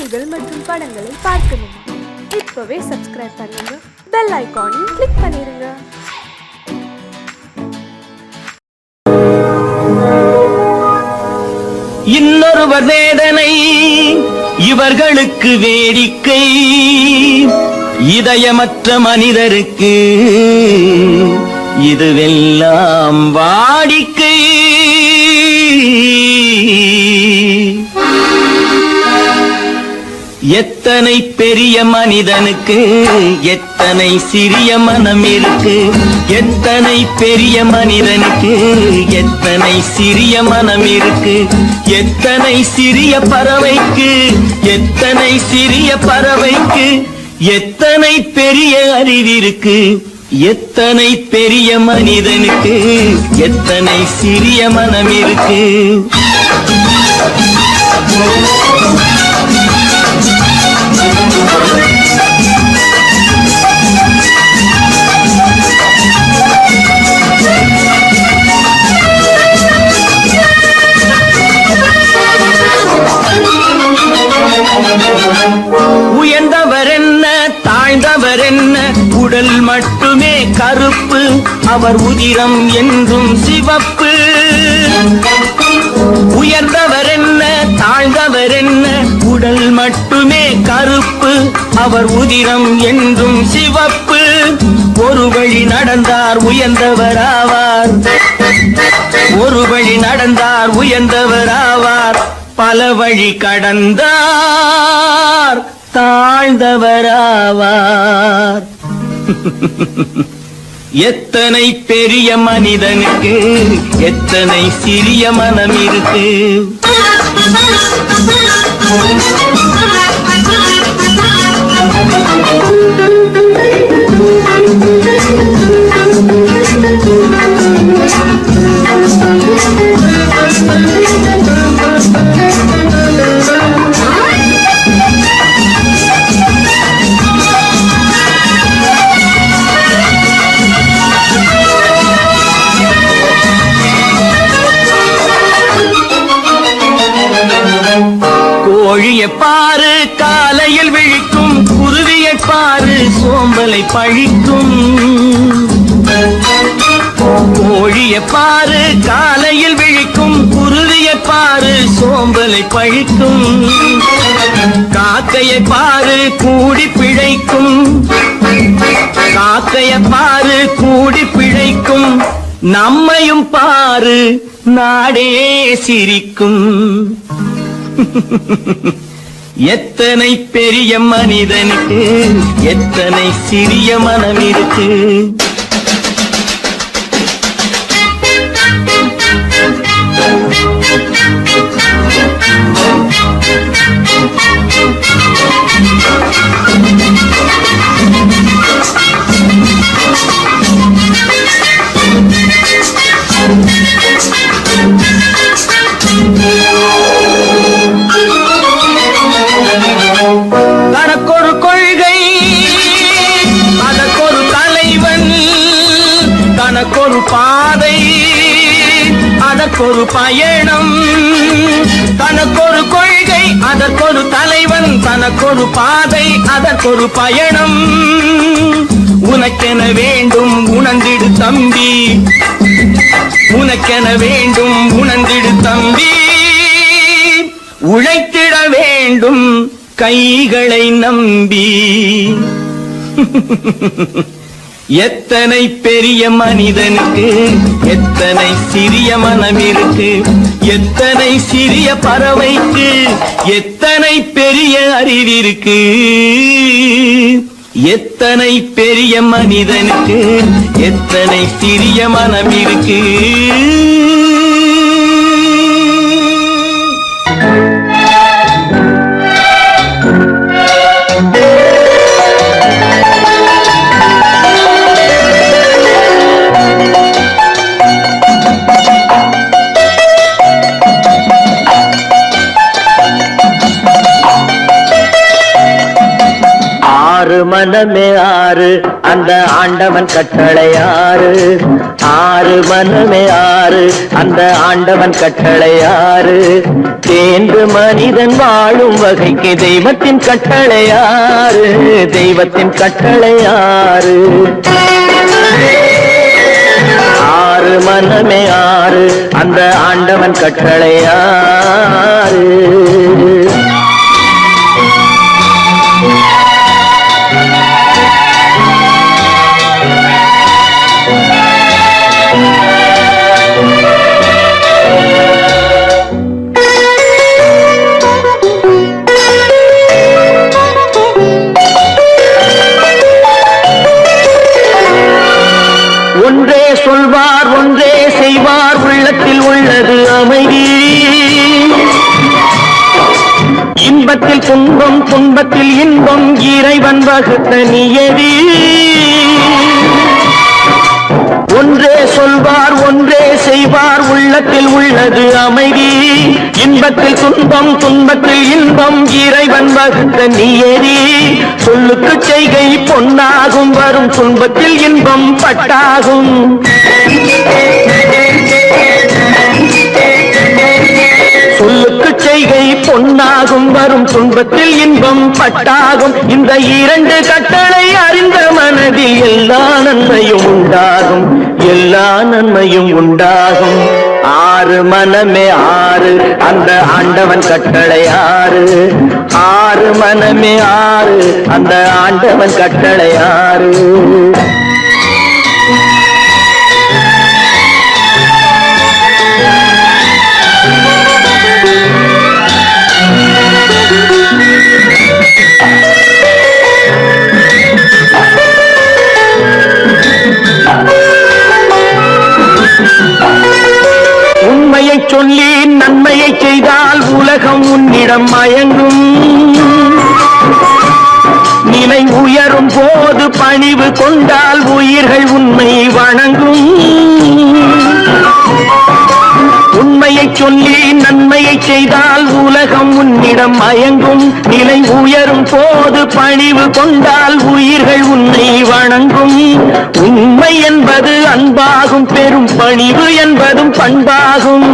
செய்திகள் மற்றும் படங்களை பார்க்கணுமா? இப்பவே சப்ஸ்கிரைப் பண்ணுங்க, பெல் ஐகானையும் கிளிக் பண்ணிருங்க. இன்னொருவர் வேதனை இவர்களுக்கு வேடிக்கை, இதயமற்ற மனிதருக்கு இதுவெல்லாம் வாடிக்கை. எத்தனை பெரிய மனிதனுக்கு எத்தனை சிறிய மனம் இருக்கு, எத்தனை பெரிய மனிதனுக்கு எத்தனை சிறிய மனம் இருக்கு, எத்தனை சிறிய பறவைக்கு எத்தனை சிறிய பறவைக்கு எத்தனை பெரிய அறிவிருக்கு, எத்தனை பெரிய மனிதனுக்கு எத்தனை சிறிய மனம் இருக்கு. உயர்ந்தவர் என்ன தாழ்ந்தவர் என்ன, உடல் மட்டுமே கருப்பு, அவர் உதிரம் என்றும் சிவப்பு. உயர்ந்தவர் என்ன தாழ்ந்தவர் என்ன, உடல் மட்டுமே கருப்பு, அவர் உதிரம் என்றும் சிவப்பு. ஒரு வழி நடந்தார் உயர்ந்தவராவார், ஒரு வழி நடந்தார் உயர்ந்தவராவார், பல வழி கடந்தார் தாழ்ந்தவராவார். எத்தனை பெரிய மனிதனுக்கு எத்தனை சிறிய மனம் இருக்கு. கோழியை பாரு காலையில் விழிக்கும், குருவியை பாரு சோம்பலை பழிக்கும். கோழியை பாரு காலையில் விழிக்கும், குருவியை பாரு சோம்பலை பழிக்கும். காக்கையை பாரு கூடி பிழைக்கும், காக்கையை பாரு கூடி பிழைக்கும். நம்மையும் பாரு நாடே சிரிக்கும். எத்தனை பெரிய மனிதனுக்கு எத்தனை சிறிய மனம் இருக்கு. தனக்கொரு கொள்கை அதற்கொரு தலைவன், தனக்கொரு பாதை அதற்கொரு பயணம். தனக்கொரு கொள்கை அதற்கொரு தலைவன், தனக்கொரு பாதை அதற்கொரு பயணம். உனக்கென வேண்டும் உணர்ந்திடு தம்பி, உனக்கென வேண்டும் உணர்ந்திடு தம்பி. உழைத்திட வேண்டும் கைகளை நம்பி. எத்தனை பெரிய மனிதனுக்கு எத்தனை சிறிய மனம் இருக்கு, எத்தனை சிறிய பறவைக்கு எத்தனை பெரிய அறிவிருக்கு, எத்தனை பெரிய மனிதனுக்கு எத்தனை சிறிய மனம் இருக்கு. மனமே ஆறு அந்த ஆண்டவன் கட்டளை ஆறு ஆறு மனமே ஆறு அந்த ஆண்டவன் கட்டளை ஆறு தேர்ந்து மனிதன் வாழும் வகைக்கு தெய்வத்தின் கட்டளை ஆறு தெய்வத்தின் கட்டளை ஆறு ஆறு மனமே ஆறு அந்த ஆண்டவன் கட்டளை ஆறு ஒன்றே சொல்வார் ஒன்றே செய்வார் உள்ளத்தில் உள்ளது அமைதி இன்பத்தில் துன்பம் துன்பத்தில் இன்பம் இறைவன் வகுத்த நியதி ஒன்றே சொல்வார் ஒன்றே செய்வார் உள்ளத்தில் உள்ளது அமைதி இன்பத்தில் துன்பம் துன்பத்தில் இன்பம் இறைவன் வகுத்த நியதி சொல்லுக்கு செய்கை பொன்னாகும் வரும் துன்பத்தில் இன்பம் பட்டாகும் சொல்லுக்கு செய்கை பொன்னாகும் வரும் துன்பத்தில் இன்பம் பட்டாகும் இந்த இரண்டு கட்டளை அறிந்த மனதில் எல்லா நன்மையும் உண்டாகும் எல்லா நன்மையும் உண்டாகும் ஆறு மனமே ஆறு அந்த ஆண்டவன் கட்டளை ஆறு ஆறு மனமே ஆறு அந்த ஆண்டவன் கட்டளை ஆறு உண்மையை சொல்லி நன்மையை செய்தால் உலகம் உன்னிடம் மயங்கும் நிலை உயரும் போது பணிவு கொண்டால் உயிர்கள் உன்னை வணங்கும் உண்மையை சொல்லி நன்மையை செய்தால் உலகம் உன்னிடம் மயங்கும் நிலை உயரும் போது பணிவு கொண்டால் உயிர்கள் உன்னை வணங்கும் உண்மை என்பது அன்பாகும் பெரும் பணிவு என்பதும் பண்பாகும்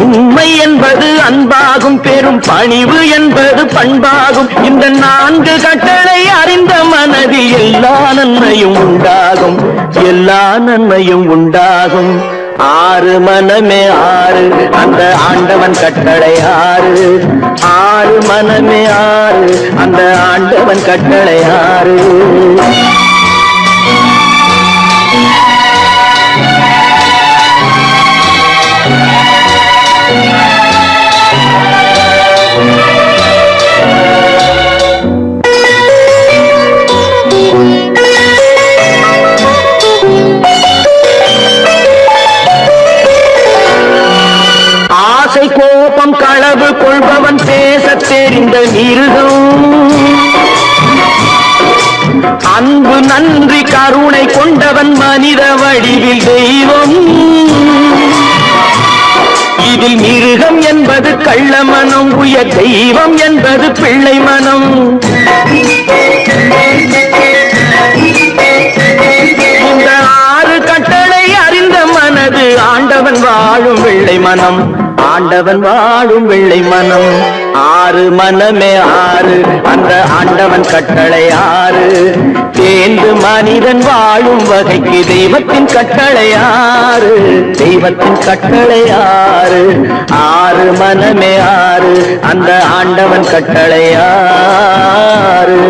உண்மை என்பது அன்பாகும் பெரும் பணிவு என்பது பண்பாகும் இந்த நான்கு கட்டளை அறிந்த மனதில் எல்லா நன்மையும் உண்டாகும் எல்லா நன்மையும் உண்டாகும் ஆறு மனமே ஆறு அந்த ஆண்டவன் கட்டளை ஆறு ஆறு மனமே ஆறு அந்த ஆண்டவன் கட்டளை ஆறு ஆசை கோபம் களவு கொள்பவன் பேசத் தெரிந்த மிருகம் அன்பு நன்றி கருணை கொண்டவன் மனித வடிவில் தெய்வம் இதில் மிருகம் என்பது கள்ள மனம் உயர் தெய்வம் என்பது பிள்ளை மனம் இந்த ஆறு கட்டளை அறிந்த மனது ஆண்டவன் வாழும் வெள்ளை மனம் ஆண்டவன் வாழும் வெள்ளை மனம் ஆறு மனமே ஆறு அந்த ஆண்டவன் கட்டளை ஆறு தேர்ந்து மனிதன் வாழும் வகைக்கு தெய்வத்தின் கட்டளை ஆறு தெய்வத்தின் கட்டளை ஆறு ஆறு மனமே ஆறு அந்த ஆண்டவன் கட்டளை ஆறு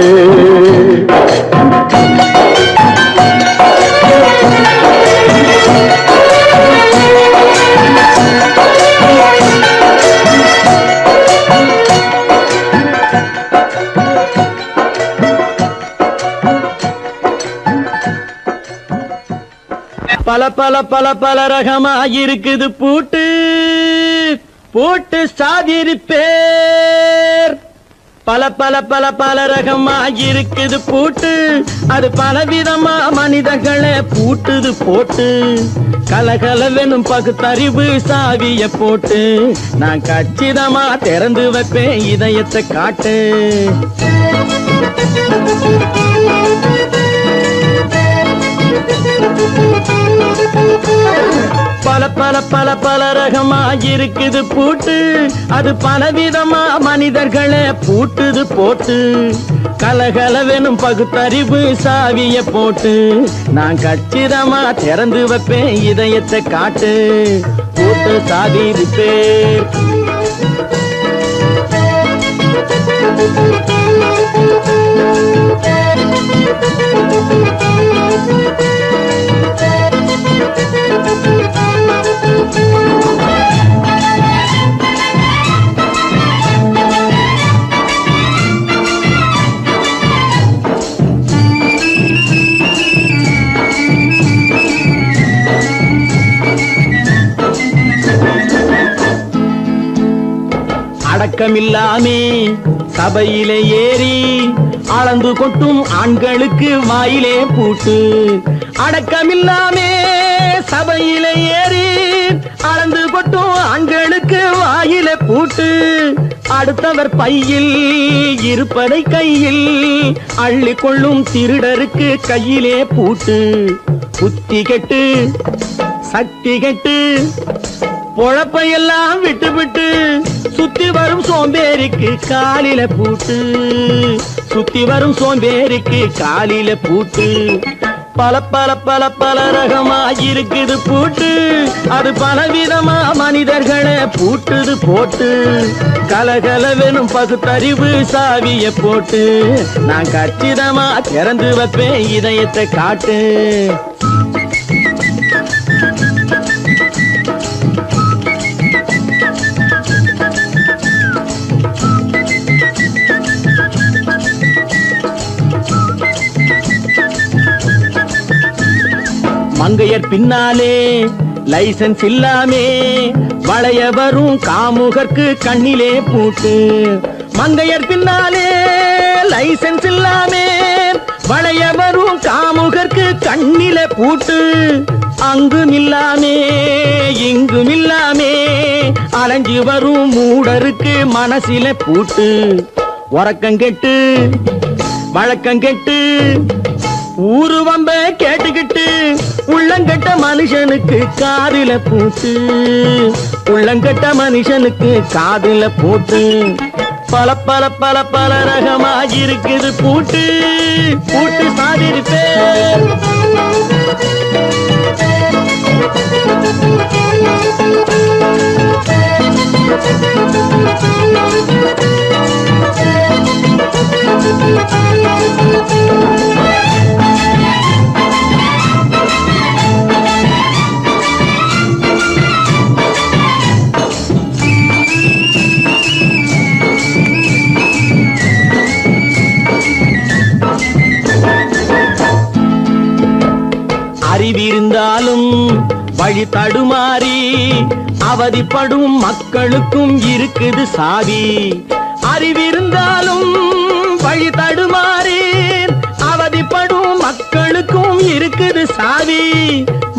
பல பல பல பல ரகமா இருக்குது பூட்டு பூட்டு சாதிரி பேர் பல பல பல பல ரகமா இருக்குது பூட்டு, அது பலவிதமா மனிதர்களை பூட்டுது போட்டு. கலகலவெனும் பகுத்தறிவு சாவிய போட்டு, நான் கச்சிதமா திறந்து வைப்பேன் இதயத்தை காட்டு. பல பல பல பல ரகமா இருக்குது பூட்டு, அது பலவிதமா மனிதர்களை பூட்டுது போட்டு. கலகலவெனும் பகுத்தறிவு சாவிய போட்டு, நான் கச்சிதமா திறந்து வைப்பேன் இதயத்தை காட்டு. பூட்டு சாவி ரிப்பேர். அடக்கமில்லாமே சபையிலே ஏறி அளந்து கொட்டும் ஆண்களுக்கு வாயிலே பூட்டு. அடக்கமில்லாமே சபையிலே ஏறி அளந்து கொட்டும் ஆண்களுக்கு வாயிலே பூட்டு. அடுத்தவர் பையில் இருப்பதை கையில் அள்ளி கொள்ளும் திருடருக்கு கையிலே பூட்டு. புத்தி கெட்டு சக்தி கெட்டு பொழப்பையெல்லாம் விட்டு விட்டு சுத்தி வரும் சோம்பேறிக்கு காலில பூட்டு. சுத்தி வரும் சோம்பேறிக்கு காலில பூட்டு. பல பல பல பல ரகமா இருக்குது பூட்டு, அது பலவிதமா மனிதர்களை பூட்டுது போட்டு. கலகலவெனும் பகுத்தறிவு சாவிய போட்டு, நான் கச்சிதமா திறந்து வைப்பேன் இதயத்தை காட்டு. மங்கையர் பின்னாலே லைசன்ஸ் இல்லாமே வளைய வரும் காமுகர்க்கு கண்ணிலே பூட்டு. மங்கையர் பின்னாலே லைசன்ஸ் இல்லாமே வளைய வரும் காமுகர்க்கு கண்ணிலே பூட்டு. அங்கும் இல்லாமே இங்கும் இல்லாமே அலைஞ்சு வரும் மூடருக்கு மனசிலே பூட்டு. உறக்கங்கெட்டு வழக்கங்கெட்டு ஊரு வம்ப கேட்டுக்கிட்டு உள்ளங்கட்ட மனுஷனுக்கு காதில பூட்டு. உள்ளங்கட்ட மனுஷனுக்கு காதில பூட்டு. பல பல பல பல ரகமா இருக்குது பூட்டு. பூட்டு சாதிருப்பேன். அறிவிருந்தாலும் வழி தடுமாறி அவதிப்படும் மக்களுக்கும் இருக்குது சாவி. அறிவிருந்தாலும் வழி தடுமாறி அவதிப்படும் மக்களுக்கும் இருக்குது சாவி.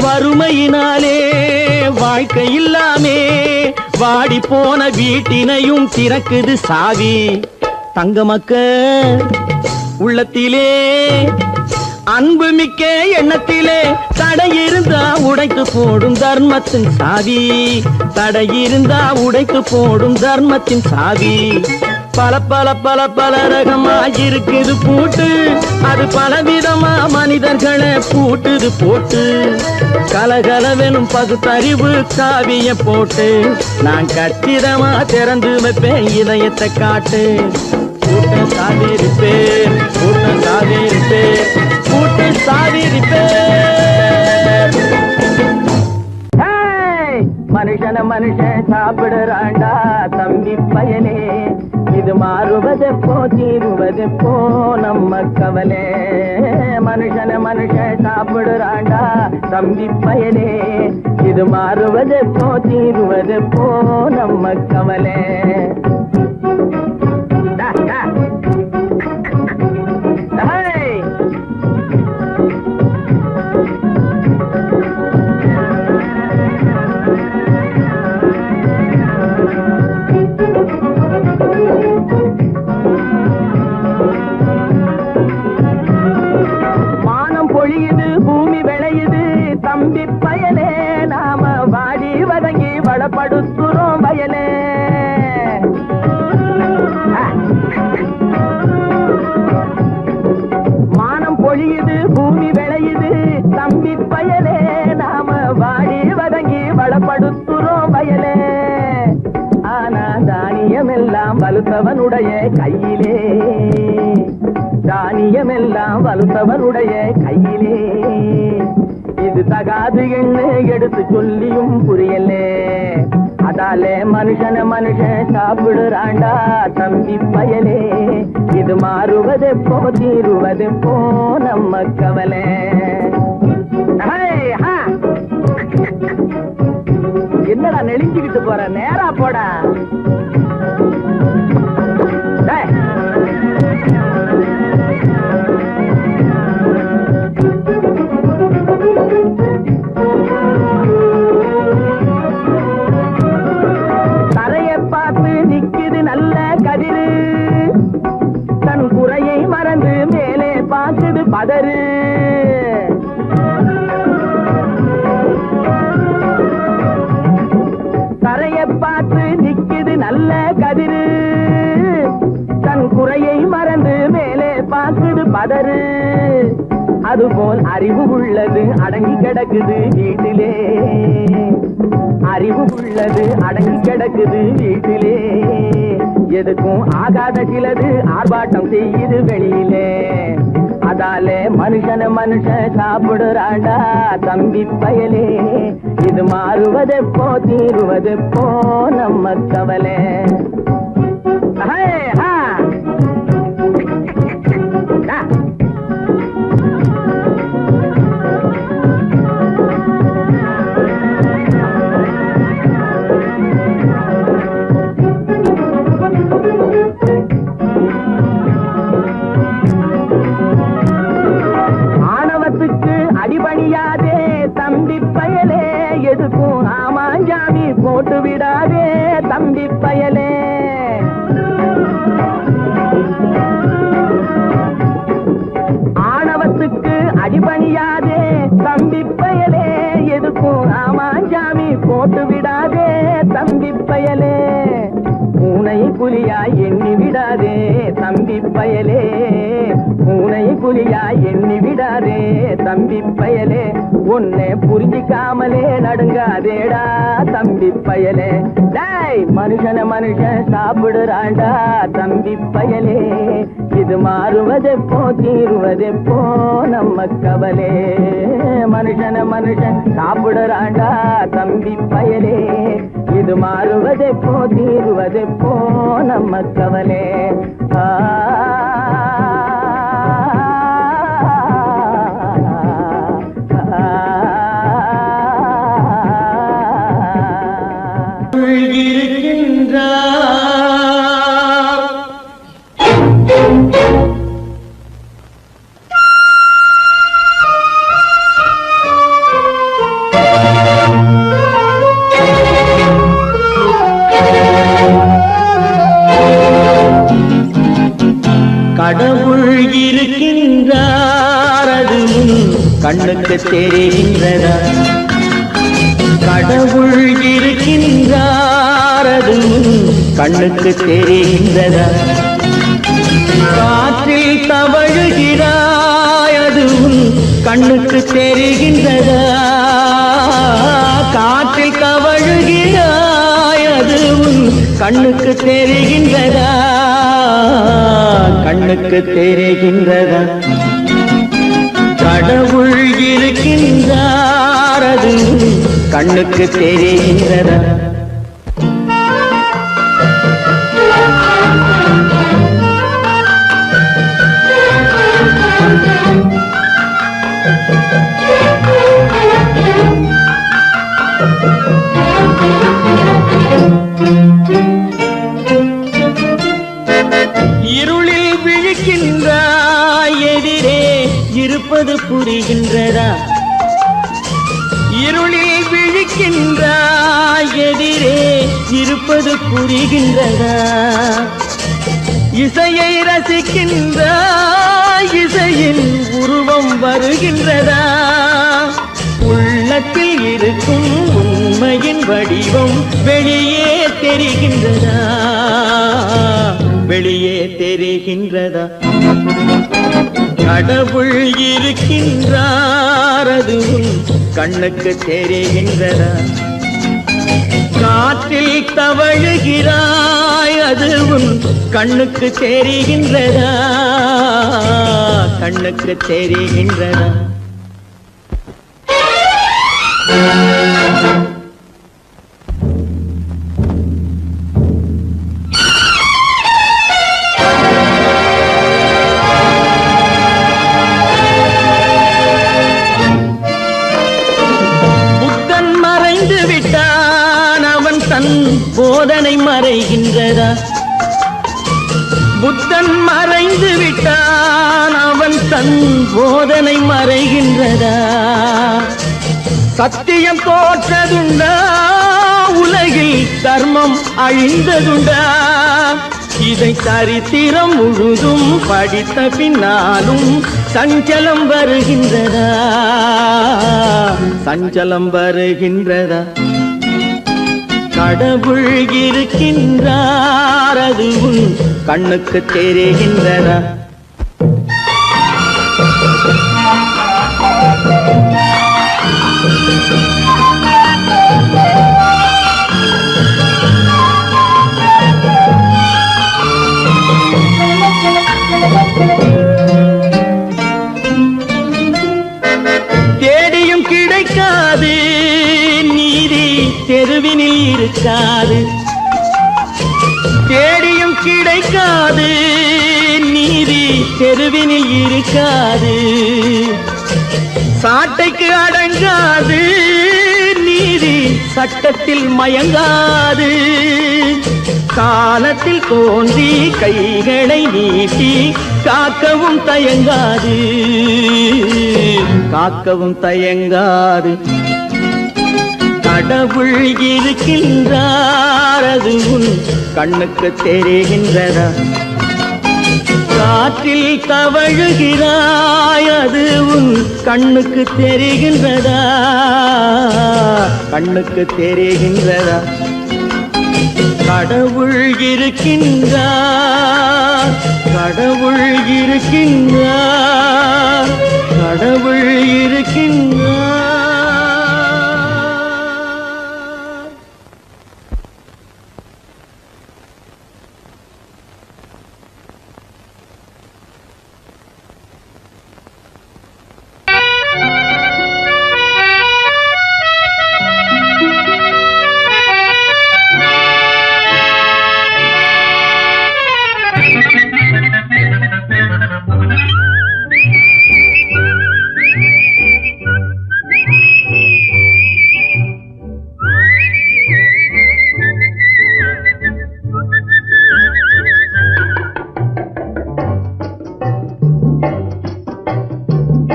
வறுமையினாலே வாழ்க்கை இல்லாமே வாடி போன வீட்டினையும் திறக்குது சாவி. தங்க மக்கள் உள்ளத்திலே அன்பு மிக்க எண்ணத்திலே தடை இருந்தா உடைத்து போடும் தர்மத்தின் சாவி. தடை இருந்தா உடைத்து போடும் தர்மத்தின் சாவி. பல பல பல பல ரகமா இருக்குது பூட்டு, அது பலவிதமா மனிதர்களை பூட்டுது போட்டு. கலகலவெனும் பகுத்தறிவு சாவிய போட்டு, நான் கச்சிதமா திறந்து வைப்பேன் இதயத்தை காட்டு. பூட்டு சாவி ரிப்பேர். பூட்டு சாவி ரிப்பேர். பூட்டு சாவி ரிப்பேர். மனுஷன மனுஷன் சாப்பிடுறாண்டா தம்பி பயனே. இது மாறுவதெப்போ தீருவதெப்போ நம்ம கவலை. மனுஷன மனுஷன் சாப்பிடுறாண்டா தம்பி பயனே. இது மாறுவதெப்போ தீருவதெப்போ நம்ம கவலை. படுத்துறோம் வயலே. மானம் பொழியுது பூமி விளையுது தம்பி பயலே, நாம வாடி வதங்கி வளப்படுத்துறோம் வயலே. ஆனா தானியமெல்லாம் வலுத்தவனுடைய கையிலே, தானியமெல்லாம் வலுத்தவனுடைய கையிலே. இது தகாது என்ன எடுத்து சொல்லியும் புரியலே. அதாலே மனுஷன மனுஷன் சாப்பிடுறாண்டா தம்பி பயலே. இது மாறுவதெப்போ தீருவதெப்போ நம்ம கவலை. என்னடா நெளிஞ்சுக்கிட்டு போற, நேரா போடா. தரையை பார்த்து நிக்குது நல்ல கதிரு, தன் குறையை மறந்து மேலே பார்க்குது பதறு. தரையை பார்த்து நிக்குது நல்ல கதிரு, தன் குறையை மறந்து மேலே பார்க்குது பதறு. அதுபோல் அறிவு உள்ளது அடங்கி கிடக்குது வீட்டிலே, அறிவு உள்ளது அடங்கி கிடக்குது வீட்டிலே. எதுக்கும் ஆகாத சிலது ஆர்ப்பாட்டம் செய்யுது வெளியிலே. அதாலே மனுஷன மனுஷன் சாப்பிடுறாண்டா தம்பி பயலே. இது மாறுவதெப்போ தீருவதெப்போ நம்ம கவலை. அடிபணியாதே தம்பி பயலே, எதுக்கும் ஆமாஞ்சாமி போட்டு விடாதே தம்பி பயலே. ஆணவத்துக்கு அடிபணியாதே தம்பி பயலே, எதுக்கும் ஆமாஞ்சாமி போட்டு விடாதே தம்பி பயலே. பூனை புலியா எண்ணி விடாதே தம்பி பயலே, பூனை புலியா எண்ணி விடாதே தம்பி பயலே. உன்னை புரிஞ்சிக்காமலே நடுங்காதேடா தம்பி பயலே. டேய் மனுஷன மனுஷன் சாப்பிடுறாண்டா தம்பி பயலே. இது மாறுவதெப்போ தீருவதெப்போ நம்ம கவலை. மனுஷன மனுஷன் சாப்பிடுறாண்டா தம்பி பயலே. இது மாறுவதெப்போ தீருவதெப்போ நம்ம கவலை. கடவுள் இருக்கின்றார் அதுவும் கண்ணுக்கு தெரிகின்றதா? கடவுள் இருக்கின்றார் அதுவும் கண்ணுக்கு தெரிகின்றதா? காற்றில் தவழுகிறாய் அதுவும் கண்ணுக்கு தெரிகின்றதா? காற்றில் தவழுகிறாய் அதுவும் கண்ணுக்கு தெரிகின்றதா? கண்ணுக்கு தெரிகின்றதா? கடவுள் இருக்கின்றார் அது கண்ணுக்கு தெரிகின்றதா? இருளில் விழிக்கின்றாய் எதிரே இருப்பது புரிகின்றதா? இருளில் விழிக்கின்றாய் எதிரே இருப்பது புரிகின்றதா? இசையை ரசிக்கின்றாய் இசையின் உருவம் வருகின்றதா? உள்ள உள்ளத்தில் இருக்கும் உண்மையின் வடிவம் வெளியே தெரிகின்றதா, வெளியே தெரிகின்றதா? கடவுள் இருக்கின்றார், அது உன் கண்ணுக்கு தெரிகின்றதா? காற்றில் தவழுகிறாய், அது உன் கண்ணுக்கு தெரிகின்றதா, கண்ணுக்கு தெரிகின்றதா? புத்தன் மறைந்து விட்டான், அவன் தன் போதனை மறைகின்றதா? புத்தன் மறைந்து விட்டான், அவன் தன் போதனை மறைகின்றதா? சத்தியம் தோற்றதுண்டா, உலகில் தர்மம் அழிந்ததுண்டா? இதை சரித்திரம் முழுதும் படித்த பின்னாலும் சஞ்சலம் வருகின்றதா, சஞ்சலம் வருகின்றதா? கடவுள் இருக்கின்றார், அது உன் கண்ணுக்கு தெரிகின்றதா? தேடியும் கிடைக்காது நீதி, தெருவினில் இருக்காது. தேடியும் கிடைக்காது நீதி, தெருவினில் இருக்காது. சாட்டைக்கு அடங்காது நீதி, சட்டத்தில் மயங்காது. காலத்தில் தோன்றி கைகளை நீட்டி காக்கவும் தயங்காது, காக்கவும் தயங்காது. கடவுள் இருக்கின்றார், அது உன் கண்ணுக்கு தெரிகின்றதா? காற்றில் தவழுகிறாய், அது உன் கண்ணுக்கு தெரிகின்றதா, கண்ணுக்கு தெரிகின்றதா? கடவுள் இருக்கின்றார், கடவுள் இருக்கின்றார், கடவுள் இருக்கின்றார்.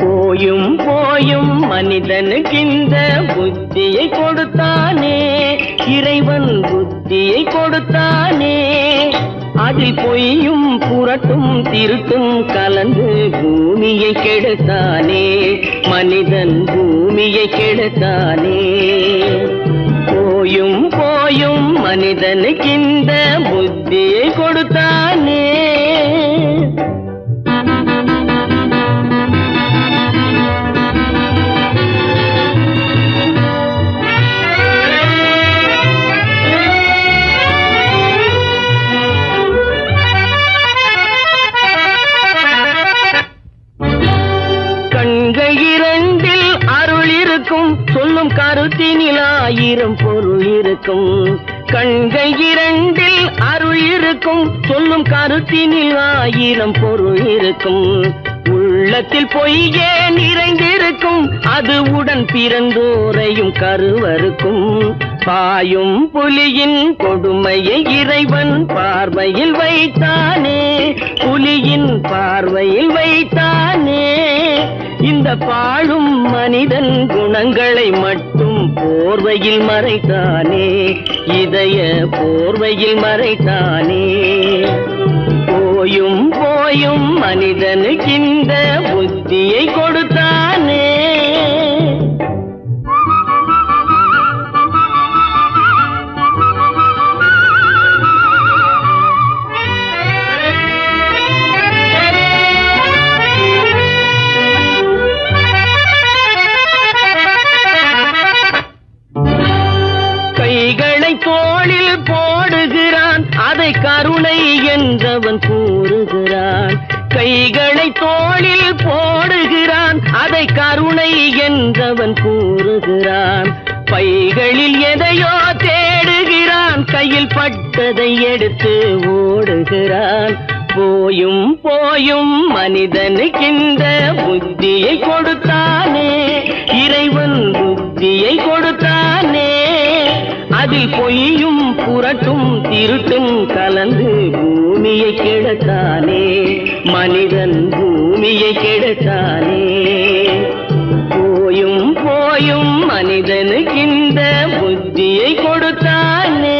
போயும் போயும் மனிதனுக்கு இந்த புத்தியை கொடுத்தானே, இறைவன் புத்தியை கொடுத்தானே. அதில் பொய்யும் புரட்டும் திருட்டும் கலந்து பூமியை கெடுத்தானே, மனிதன் பூமியை கெடுத்தானே. போயும் போயும் மனிதனுக்கு இந்த புத்தியை கொடுத்தானே. சொல்லும் கருத்தினில் ஆயிரம் பொருள் இருக்கும். கண்கள் இரண்டில் அருள் இருக்கும், சொல்லும் கருத்தினில் ஆயிரம் பொருள் இருக்கும். உள்ளத்தில் பொய்யே நிறைந்திருக்கும், அது உடன் பிறந்தோரையும் கருவருக்கும். பாயும் புலியின் கொடுமையை இறைவன் பார்வையில் வைத்தானே, புலியின் பார்வையில் வைத்தானே. இந்த பாழும் மனிதன் குணங்களை மட்டும் போர்வையில் மறைத்தானே, இதய போர்வையில் மறைத்தானே. போயும் போயும் மனிதனுக்கு இந்த புத்தியை கொடுத்தானே. தோளில் போடுகிறான் அதை கருணை என்றவன் கூறுகிறான். கைகளை தோளில் போடுகிறான் அதை கருணை என்றவன் கூறுகிறான். பைகளில் எதையோ தேடுகிறான் கையில் பட்டதை எடுத்து ஓடுகிறான். போயும் போயும் மனிதனுக்கின்ற புத்தியை கொடுத்தானே, இறைவன் புத்தியை கொடுத்தானே. அதில் பொய்யும் புரட்டும் திருட்டும் கலந்து பூமியை கெடுத்தானே, மனிதன் பூமியை கெடுத்தானே. போயும் போயும் மனிதனுக்கின்ற புத்தியை கொடுத்தானே.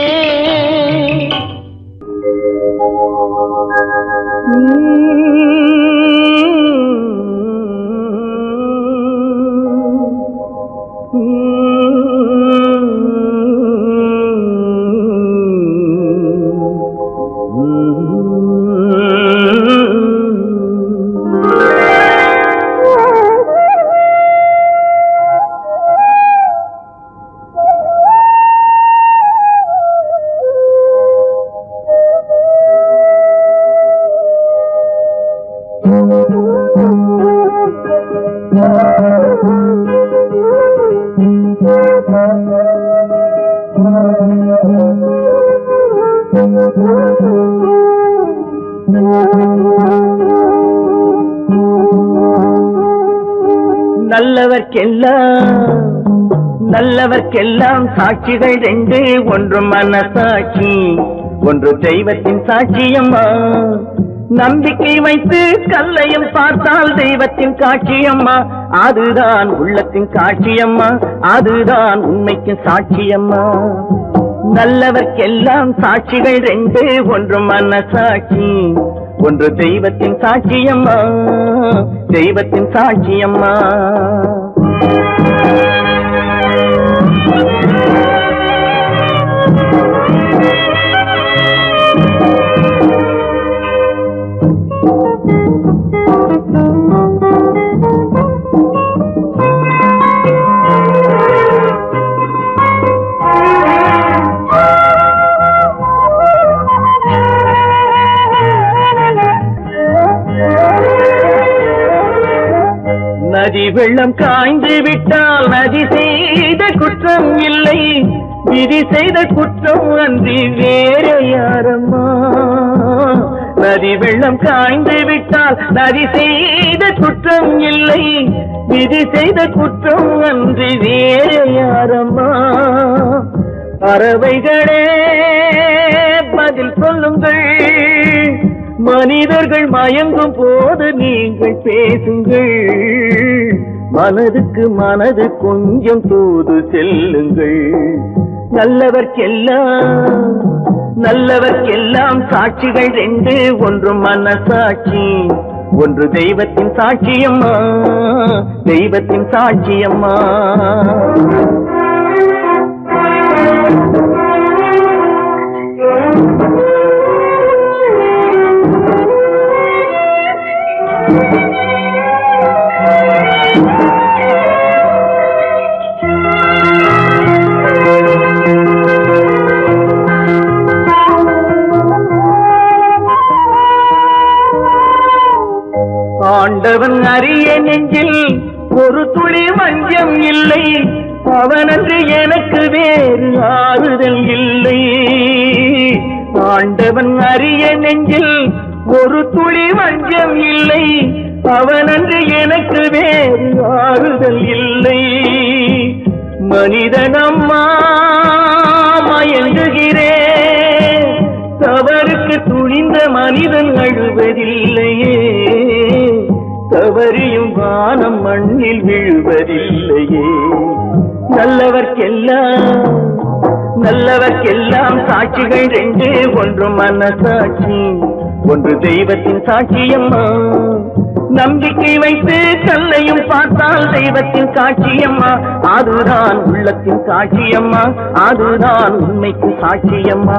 நல்லவர்க்கெல்லாம் சாட்சிகள் ரெண்டு, ஒன்று மனசாட்சி, ஒன்று தெய்வத்தின் சாட்சியம்மா. நம்பிக்கை வைத்து கல்லையும் பார்த்தால் தெய்வத்தின் காட்சியம்மா. அதுதான் உள்ளத்தின் காட்சியம்மா, அதுதான் உண்மைக்கு சாட்சியம்மா. நல்லவர்க்கெல்லாம் சாட்சிகள் ரெண்டு, ஒன்று மனசாட்சி, ஒன்று தெய்வத்தின் சாட்சியம்மா, தெய்வத்தின் சாட்சியம்மா. நதி வெள்ளம் காய்ந்து விட்டால் நதி செய்த குற்றம் இல்லை, விதி செய்த குற்றம் அன்றி வேற யாரம்மா. நதி வெள்ளம் காய்ந்து விட்டால் நதி செய்த குற்றம் இல்லை, விதி செய்த குற்றம் அன்றி வேற யாரம்மா. பறவைகளே பதில் சொல்லுங்கள், மனிதர்கள் மயங்கும் போது நீங்கள் பேசுங்கள். மனதுக்கு மனது கொஞ்சம் தூது செல்லுங்கள். நல்லவர்க்கெல்லாம் சாட்சிகள் ரெண்டு, ஒன்று மனசாட்சி, ஒன்று தெய்வத்தின் சாட்சியம்மா, தெய்வத்தின் சாட்சியம்மா. ஆண்டவன் அறிய நெஞ்சில் ஒரு துளி வஞ்சம் இல்லை, அவனன்று எனக்கு வேறு ஆறுதல் இல்லை. ஆண்டவன் அறிய நெஞ்சில் ஒரு துளி வஞ்சம் இல்லை, அவனன்று எனக்கு வேறு ஆறுதல் இல்லை. மனிதனம்மா மயங்குகிறேன், தவறுக்கு துணிந்த மனிதன் அழுவதில்லையே, தவறியும் வானம் மண்ணில் விழுவதில்லையே. நல்லவர்க்கெல்லாம் சாட்சிகள் ரெண்டு, ஒன்று மனசாட்சி, ஒன்று தெய்வத்தின் சாட்சியம்மா. நம்பிக்கை வைத்து கல்லையும் பார்த்தால் தெய்வத்தின் காட்சியம்மா. அதுதான் உள்ளத்தின் காட்சியம்மா, அதுதான் உண்மைக்கு சாட்சியம்மா.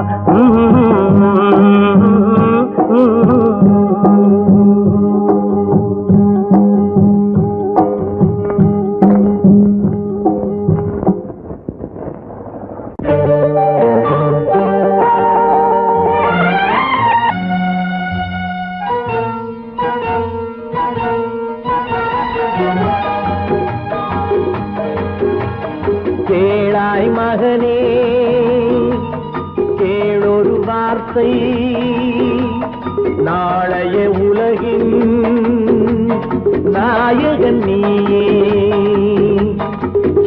வார்த்தை நாளைய உலகின் நாயகன் நீயே.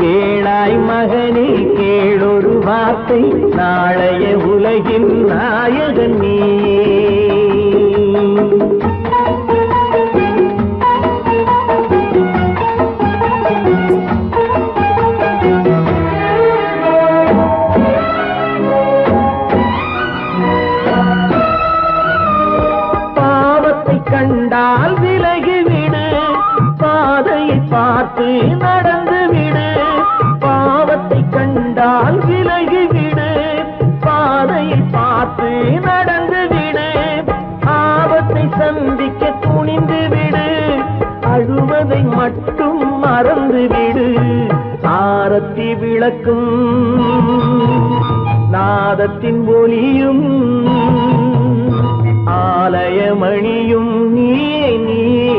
கேளாய் மகனே கேளொரு வார்த்தை நாளைய உலகின் நாயகன் நீயே. கண்டால் விலகிவிடு பாதையை பார்த்து நடந்து விடு. பாவத்தை கண்டால் விலகிவிடு பாதையை பார்த்து நடந்து விடு. ஆபத்தை சந்திக்க துணிந்து விடு அழுவதை மட்டும் மறந்து விடு. ஆரத்தி விளக்கும் நாதத்தின் ஒலியும் ஆலயமணியும் நீயே நீயே.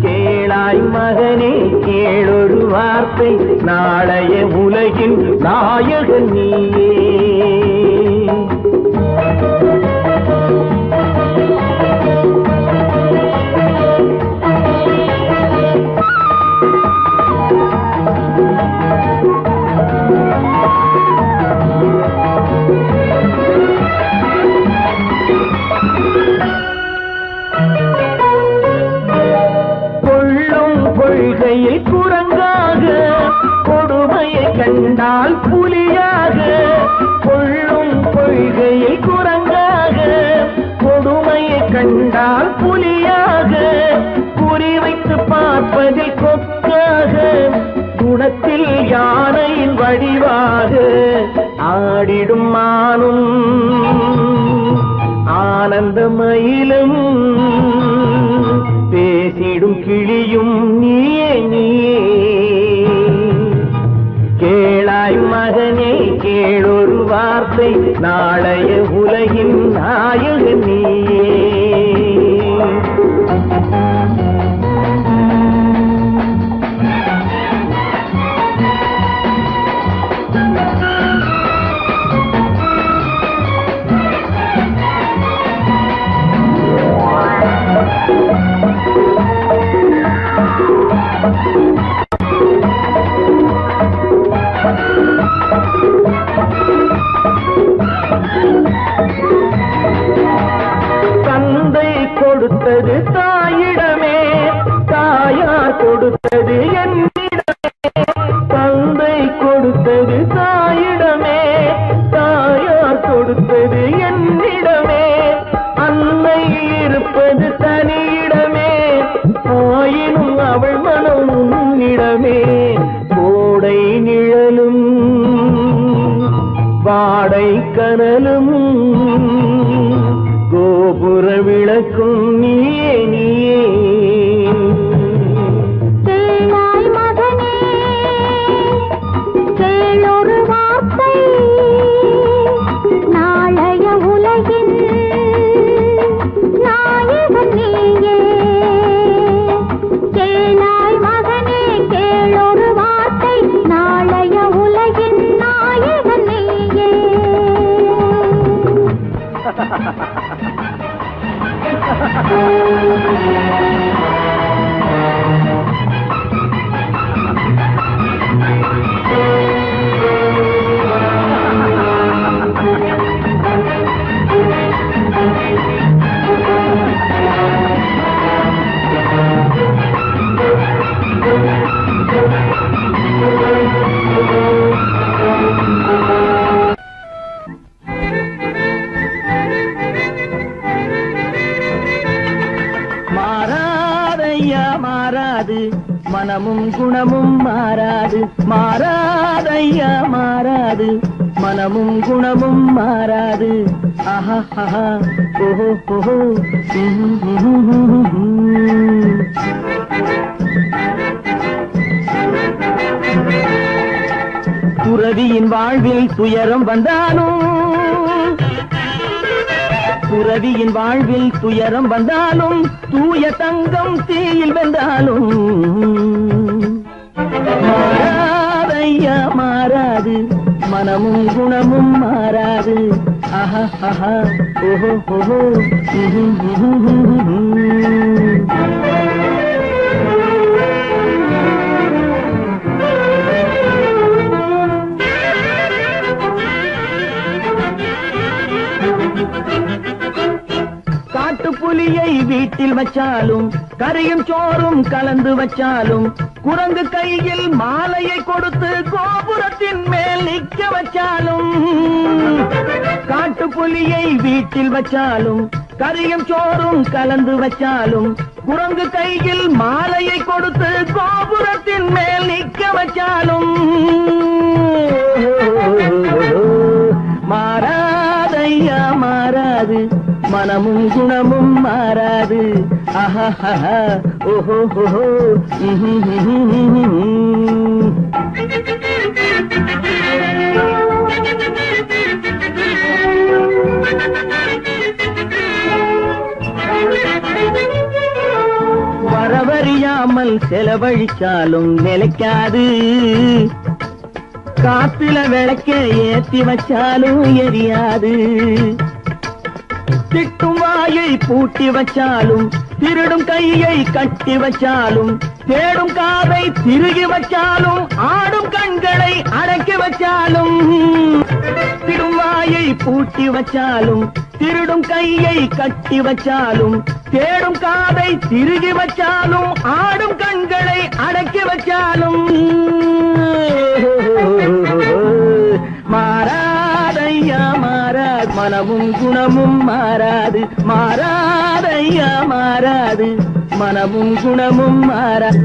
கேளாய் மகனே கேளொரு வார்த்தை நாளைய உலகின் நாயகன் நீயே. கொள்கையை குரங்காக கொடுமையை கண்டால் புலியாக. கொள்ளும் கொள்கையை குரங்காக கொடுமையை கண்டால் புலியாக. குறிவைத்து பார்ப்பதில் கொக்காக குணத்தில் யானையின் வடிவாக. ஆடிடும் மானும் ஆனந்த மயிலும் பேசிடும் கிளியும் நீயே நீயே. கேளாய் மகனே கேளொரு வார்த்தை நாளைய உலகின் நாயகன் நீயே. தந்தை கொடுத்தது தாயிடமே தாயார் கொடுத்தது என்னிடமே. தந்தை கொடுத்தது தாயிடமே தாயார் கொடுத்தது என்னிடமே. அன்னை இருப்பது தனியிடமே ஆயினும் அவள் மனம் உன்னிடமே. கோடை நிழலும் வாடை கனலும் கோபுர விளக்கும் நீயே நீயே. கேளாய் மகனே கேளொரு வார்த்தை நாளைய உலகின் நாயகன் நீயே. கேளாய் மகனே கேளொரு வார்த்தை நாளைய உலகின் நாயகன் நீயே. மாறாது மனமும் குணமும் மாறாது. மாறாதையா மாறாது மனமும் குணமும் மாறாது. ஆஹா ஆஹா ஓஹோ ஓஹோ. துறவியின் வாழ்வில் துயரம் வந்தாலும் துறவியின் வாழ்வில் துயரம் வந்தாலும் தூய தங்கம் தீயில் வெந்தாலும் மாறாதையா மாறாது மனமும் குணமும் மாறாது. ஆஹா ஆஹா ஓஹோ ஓஹோ காட்டுப்புலியை வீட்டில் வச்சாலும் கறியும் சோறும் கலந்து வச்சாலும் குரங்கு கையில் மாலையை கொடுத்து கோபுரத்தின் மேல் நிற்க வச்சாலும் காட்டுப்புலியை வீட்டில் வச்சாலும் கறியும் சோறும் கலந்து வச்சாலும் குரங்கு கையில் மாலையை கொடுத்து கோபுரத்தின் மேல் நிற்க வச்சாலும் மாறாதையா மாறாது, மனமும் குணமும் மாறாது. ஆஹா ஓஹோ ஓஹோ வரவறியாமல் செலவழிச்சாலும் நிலைக்காது. காத்துல விளக்க ஏத்தி வச்சாலும் எரியாது. திட்டும் வாயை பூட்டி வச்சாலும் திருடும் கையை கட்டி வச்சாலும் தேடும் காதை திருகி வச்சாலும் ஆடும் கண்களை அடக்கி வச்சாலும் திடும் வாயை பூட்டி வச்சாலும் திருடும் கையை கட்டி வச்சாலும் தேடும் காதை திருகி வச்சாலும் ஆடும் கண்களை அடக்கி வச்சாலும் மாறாதையா மாறாது, மனமும் குணமும் மாறாது. மாறாதையா மாறாது, மனமும் குணமும் மாறாது.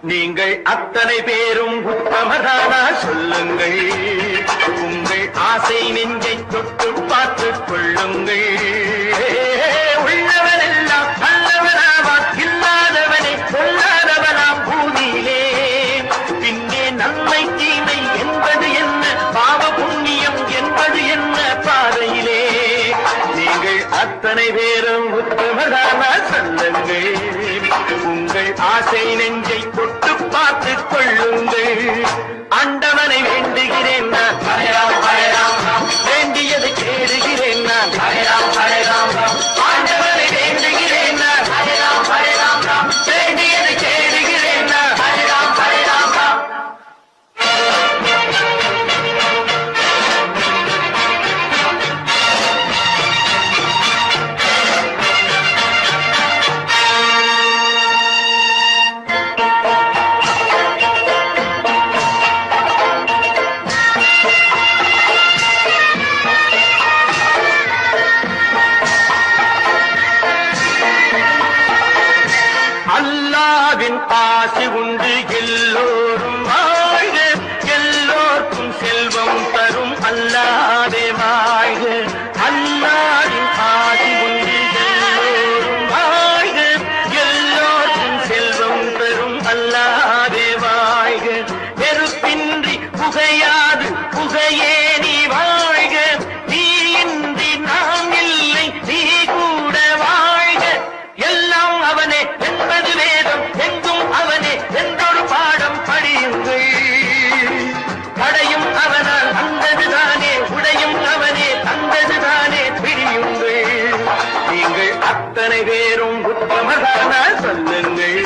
நீங்கள் அத்தனை பேரும் உத்தமதானா சொல்லுங்கள். உங்கள் ஆசை நெஞ்சை தொட்டு பார்த்துக் கொள்ளுங்கள். உள்ளவனெல்லாம் நல்லவனாவான், இல்லாதவனை கொள்ளாதவனாம் பூமியிலே. பின்னே நன்மை தீமை என்பது என்ன, பாவ புண்ணியம் என்பது என்ன பாதையிலே. நீங்கள் அத்தனை பேரும் உத்தமதானா சொல்லுங்கள். உங்கள் ஆசை நெஞ்சை தொட்டு பார்த்துக் கொள்ளுங்கள். ஆண்டவனை வேண்டுகிறேன் நான், வேண்டியதை கேடுகிறேன் நான். ஆண்டவனை வேண்டுகிறேன் நான், வேண்டியதை கேடுகிறேன் நான். அல்லாவின் ஆசி உண்டு எல்லோரும் வாழ்க, எல்லோருக்கும் செல்வம் தரும் அல்லாவே வாழ்க. அல்லாவின் ஆசி உண்டு எல்லோரும் வாழ்க, எல்லோருக்கும் செல்வம் தரும் அல்லாவே வாழ்க. நெருப்பின்றி புகையாது புகையே நீ வாழ்க, நீ இன்றி நாம் இல்லை நீ கூட வாழ்க. எல்லாம் அவனே என்பது வேதம், எங்கும் அவனே என்றொரு பாடம் படியுங்கள். படையும் அவனால் வந்ததுதானே, உடையும் அவனே தந்ததுதானே பிடியுங்கள். நீங்கள் அத்தனை பேரும் உத்தமதானா சொல்லுங்கள்.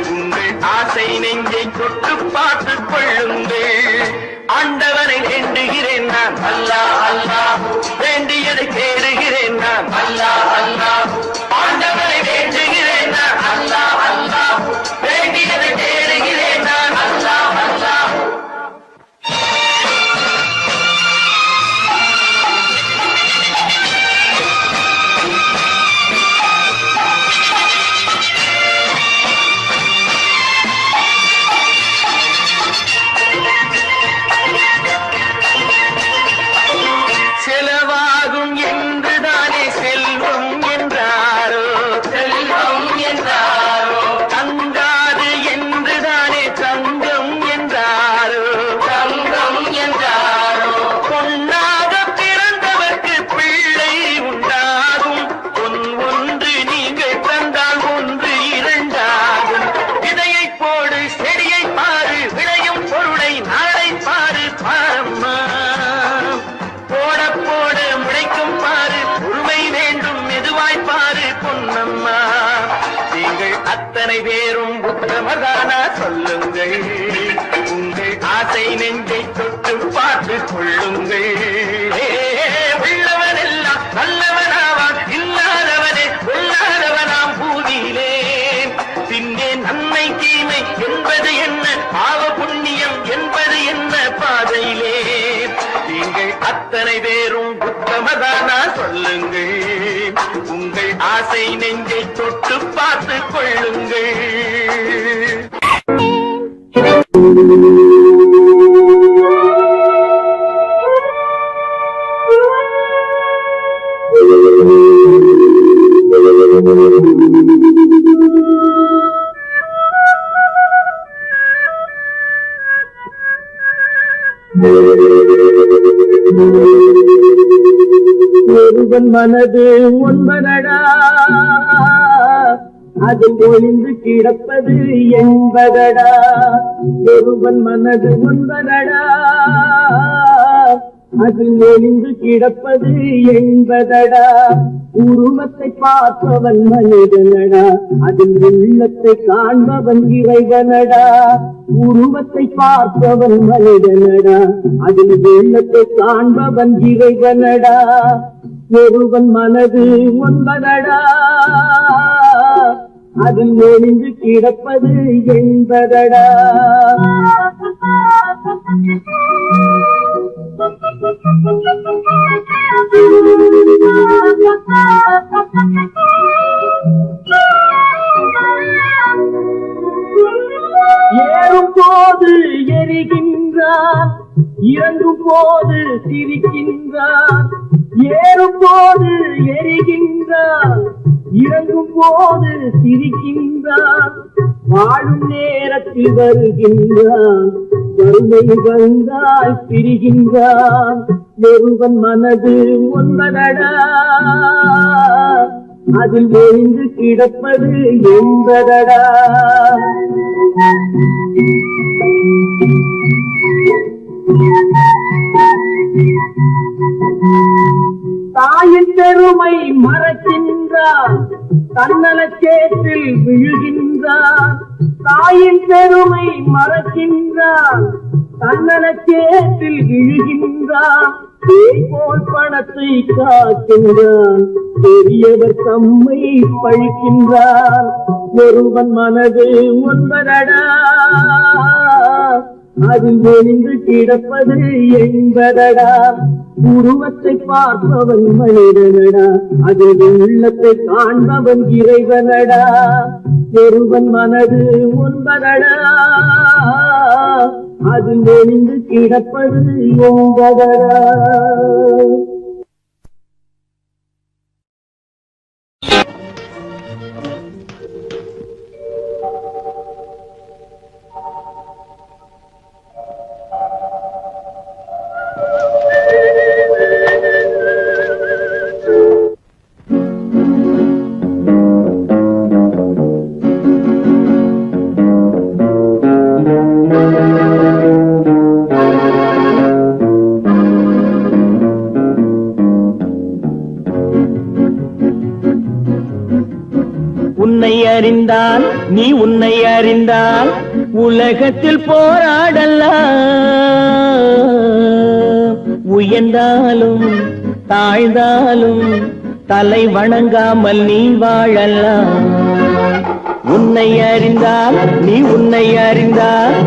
உங்கள் ஆசை நெஞ்சை தொட்டு பார்த்துக் கொள்ளுங்கள். ஆண்டவனை வேண்டுகிறேன் நான், அல்லாஹ் அல்லாஹ், வேண்டியதை தேடுகிறேன் நான், அல்லாஹ் அல்லாஹ். ஆண்டவனை வேண்டுகிறேன் நான், அல்லாஹ் அல்லாஹ், வேண்டியதை தேடுகிறேன் நான், அல்லாஹ் அல்லாஹ். சொல்லுங்கள் உங்கள் ஆசை நெஞ்சை தொட்டு பார்த்து கொள்ளுங்கள் உள்ளவன் எல்லாம் நல்லவனாவான் இல்லாதவனே கொள்ளாதவனாம் பூதியிலே பின்னே நன்மை தீமை என்பது என்ன பாவ புண்ணியம் என்பது என்ன பாதையிலே நீங்கள் அத்தனை பேரும் உத்தமதானா சொல்லுங்கள் உங்கள் ஆசை நெஞ்சை தொட்டு பார்த்து கொள்ளுங்கள் ஒருவன் மனது ஒன்பதடா அதில் ஒளிந்து கிடப்பது என்பதடா ஒருவன் மனது ஒன்பதடா அதில் ஒளிந்து கிடப்பது என்பதடா உருவத்தை பார்ப்பவன் மனிதனடா அதில் உள்ளத்தை காண்பவன் இறைவனடா உருவத்தை பார்ப்பவன் மனிதனடா அதில் உள்ளத்தை காண்பவன் இறைவனடா ஒருவன் மனது ஒன்பதடா அதில் ஒளிந்து கிடப்பது என்பதடா ஏறும் போது எரிகின்றார் இறங்கும் போது சிரிக்கின்றார் ஏறும் போது எரிகின்றார் இறங்கும் போது சிரிக்கின்றான் வாழும் நேரத்தில் வருகின்றான் வறுமை வந்தால் பிரிகின்றான் ஒருவன் மனது ஒன்பதடா அதில் ஒளிந்து கிடப்பது என்பதடா தாயின் பெருமை மறக்கின்றான் தன்னலச்சேற்றில் விழுகின்றான் தாயின் பெருமை மறக்கின்றான் தன்னலச்சேற்றில் விழுகின்றான் போல் பணத்தை காக்கின்றான் பெரியவர் தம்மை பழிக்கின்றான் ஒருவன் மனது ஒன்பதடா அதில் ஒளிந்து கிடப்பது என்பதடா உருவத்தை பார்ப்பவன் மனிதனடா அதில் உள்ளத்தை காண்பவன் இறைவனடா ஒருவன் மனது ஒன்பதடா அதில் ஒளிந்து கிடப்பது என்பதடா உன்னை அறிந்தால் நீ உன்னை அறிந்தால் உலகத்தில் போராடலாம் உயர்ந்தாலும் தாழ்ந்தாலும் தலை வணங்காமல் நீ வாழலாம் உன்னை அறிந்தால் நீ உன்னை அறிந்தால்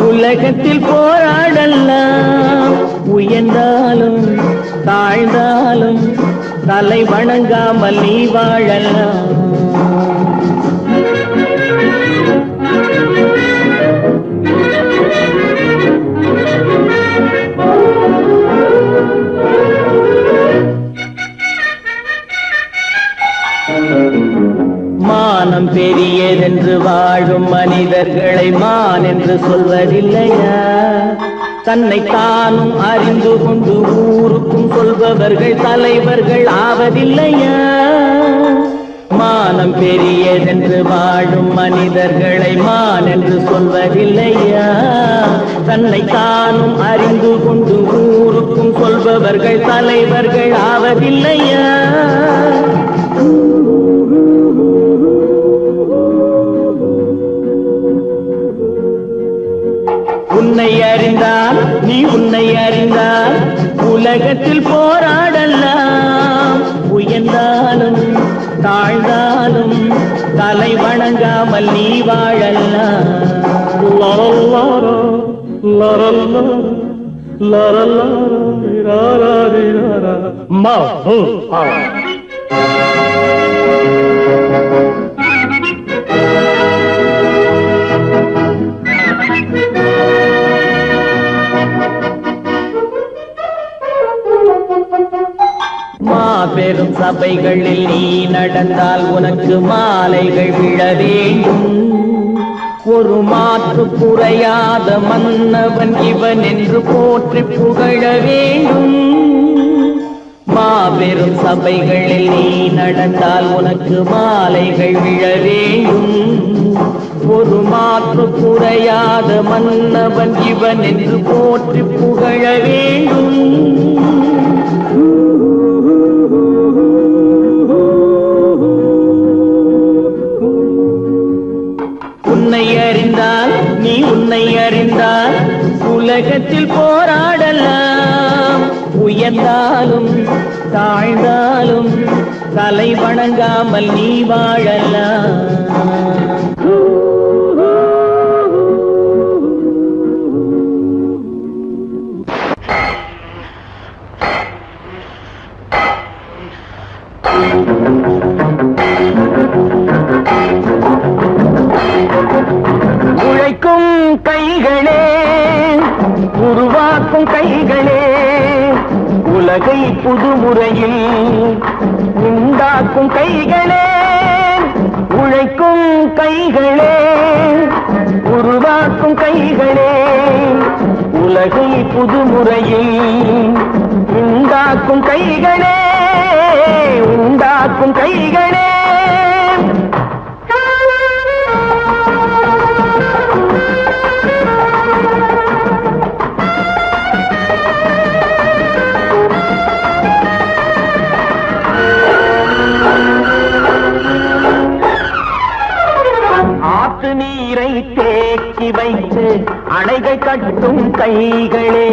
உலகத்தில் போராடலாம் உயர்ந்தாலும் தாழ்ந்தாலும் தலை வணங்காமல் நீ வாழலாம் மானம் பெரியதென்று வாழும் மனிதர்களை மான் என்று சொல்வதில்லையா தன்னை தானும் அறிந்து கொண்டு ஊருக்கும் சொல்பவர்கள் தலைவர்கள் ஆவதில்லையா மானம் பெரியதென்று வாழும் மனிதர்களை மான் என்று சொல்வதில்லையா தன்னை தானும் அறிந்து கொண்டு ஊருக்கும் சொல்பவர்கள் தலைவர்கள் ஆவதில்லையா உன்னை அறிந்தால் நீ உன்னை அறிந்தால் உலகத்தில் போராடலாம். உயர்ந்தாலும் தாழ்ந்தாலும் தலை வணங்காமல் நீ வாழலாம். மாபெரும் சபைகளில் நீ நடந்தால் உனக்கு மாலைகள் விழ வேண்டும். ஒரு மாற்று குறையாத மன்னவன் இவன் என்று போற்றி புகழ வேண்டும். மாபெரும் சபைகளில் நீ நடந்தால் உனக்கு மாலைகள் விழ வேண்டும். ஒரு மாற்று குறையாத மன்னவன் இவன் என்று போற்றி புகழ வேண்டும். உன்னை அறிந்தால் நீ உன்னை அறிந்தால் உலகத்தில் போராடலாம். உயர்ந்தாலும் தாழ்ந்தாலும் தலை வணங்காமல் நீ வாழலாம். உழைக்கும் கைகளே, உருவாக்கும் கைகளே, உலகை புதுமுறையில் உண்டாக்கும் கைகளே. உழைக்கும் கைகளே, உருவாக்கும் கைகளே, உலகை புதுமுறையில் உண்டாக்கும் கைகளே, உண்டாக்கும் கைகளே. ஆற்று நீரை தேக்கி வைத்து அணைகள் கட்டும் கைகளே,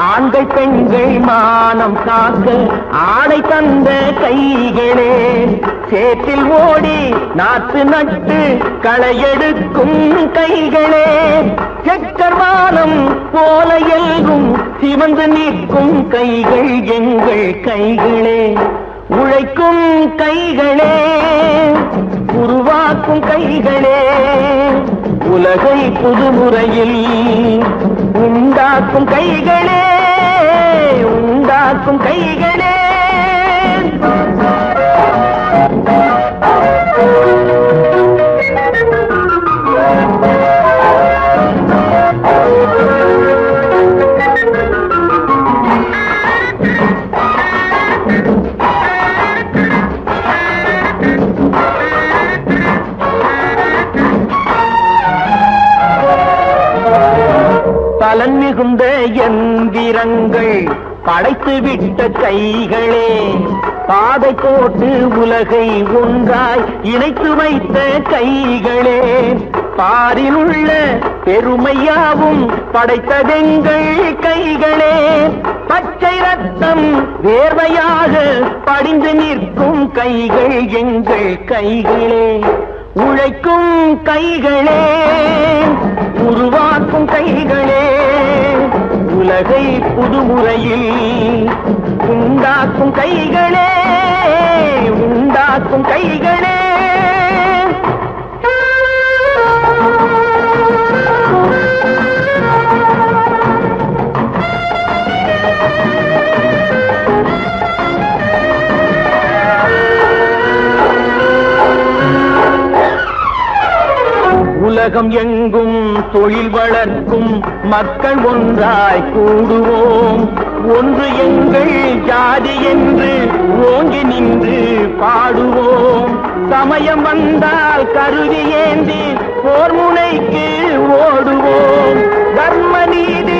ஆண்கள் பெண்கள் மானம் காக்க ஆணை தந்த கைகளே. சேற்றில் ஓடி நாற்று நட்டு களையெடுக்கும் கைகளே, செக்கர்வானம் போல எல்கும் சிவந்து நிற்கும் கைகள் எங்கள் கைகளே. உழைக்கும் கைகளே, உருவாக்கும் கைகளே, உலகை புதுமுறையில் உண்டாக்கும் கைகளே, உண்டாக்கும் கைகளே. பலன் மிகுந்த எந்திரங்கள் படைத்து விட்ட கைகளே, பாதை போட்டு உலகை ஒன்றாய் இணைத்து வைத்த கைகளே. பாரில் உள்ள பெருமையாவும் படைத்ததெங்கள் கைகளே. பச்சை ரத்தம் வேர்வையாக படிந்து நிற்கும் கைகள் எங்கள் கைகளே. உழைக்கும் கைகளே, உருவாக்கும் கைகளே, உலகை புதுமுறையில் உண்டாக்கும் கைகளே, உண்டாக்கும் கைகளே. உலகம் எங்கும் தொழில் வளர்க்கும் மக்கள் ஒன்றாய் கூடுவோம். ஒன்று எங்கள் ஜாதி என்று ஓங்கி நின்று பாடுவோம். சமயம் வந்தால் கருவி ஏந்தி போர் முனைக்கு ஓடுவோம். தர்ம நீதி